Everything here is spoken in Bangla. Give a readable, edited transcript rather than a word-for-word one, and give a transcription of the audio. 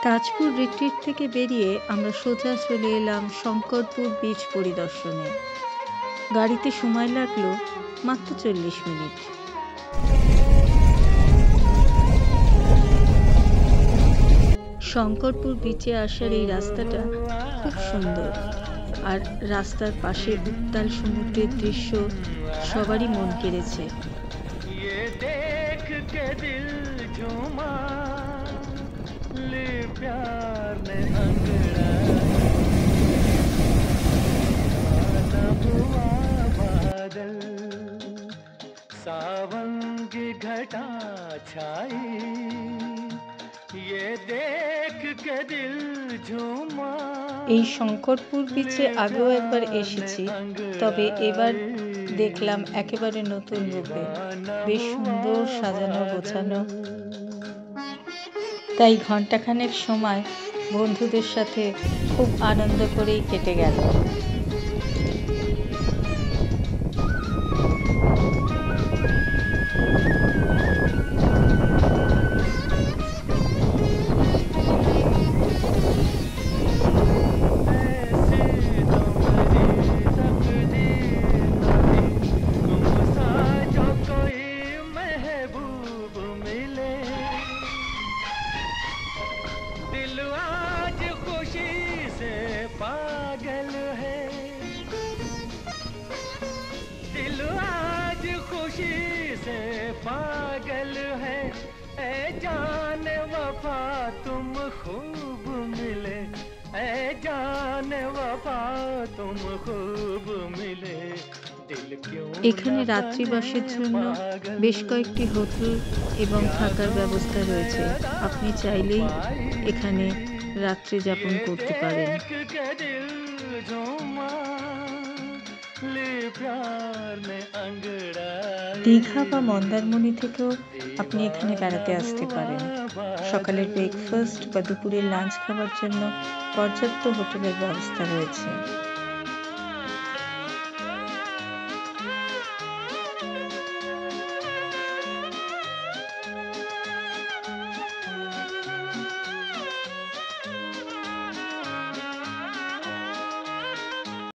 তাজপুর রিট্রিট থেকে বেরিয়ে আমরা সোজা চলে এলাম শঙ্করপুর বিচ পরিদর্শনে। গাড়িতে সময় লাগলো মাত্র ৪০ মিনিট। শঙ্করপুর বিচে আসার এই রাস্তাটা খুব সুন্দর, আর রাস্তার পাশে উত্তাল সমুদ্রের দৃশ্য সবারই মন কেড়েছে। सावन की घटा छाई ये देख के दिल झूमा। এই শঙ্করপুর বিচে আগেও একবার এসেছি, তবে এবার দেখলাম একেবারে নতুন রূপে, বেশ সুন্দর সাজানো গোছানো। তাই ঘণ্টাখানেক সময় বন্ধুদের সাথে খুব আনন্দ করেই কেটে গেল। पागल है दिल आज खुशी से पागल है ए जान वफा तुम खूब मिले ए जान वफा तुम खूब मिले। এখানে রাত্রিবাসের জন্য বেশ কয়েকটি হোটেল এবং থাকার ব্যবস্থা রয়েছে। আপনি চাইলেই এখানে রাত্রি যাপন করতে পারেন। দীঘা বা মন্দারমণি থেকেও আপনি এখানে বেড়াতে আসতে পারেন। সকালের ব্রেকফাস্ট বা দুপুরের লাঞ্চ খাবার জন্য পর্যাপ্ত হোটেলের ব্যবস্থা রয়েছে।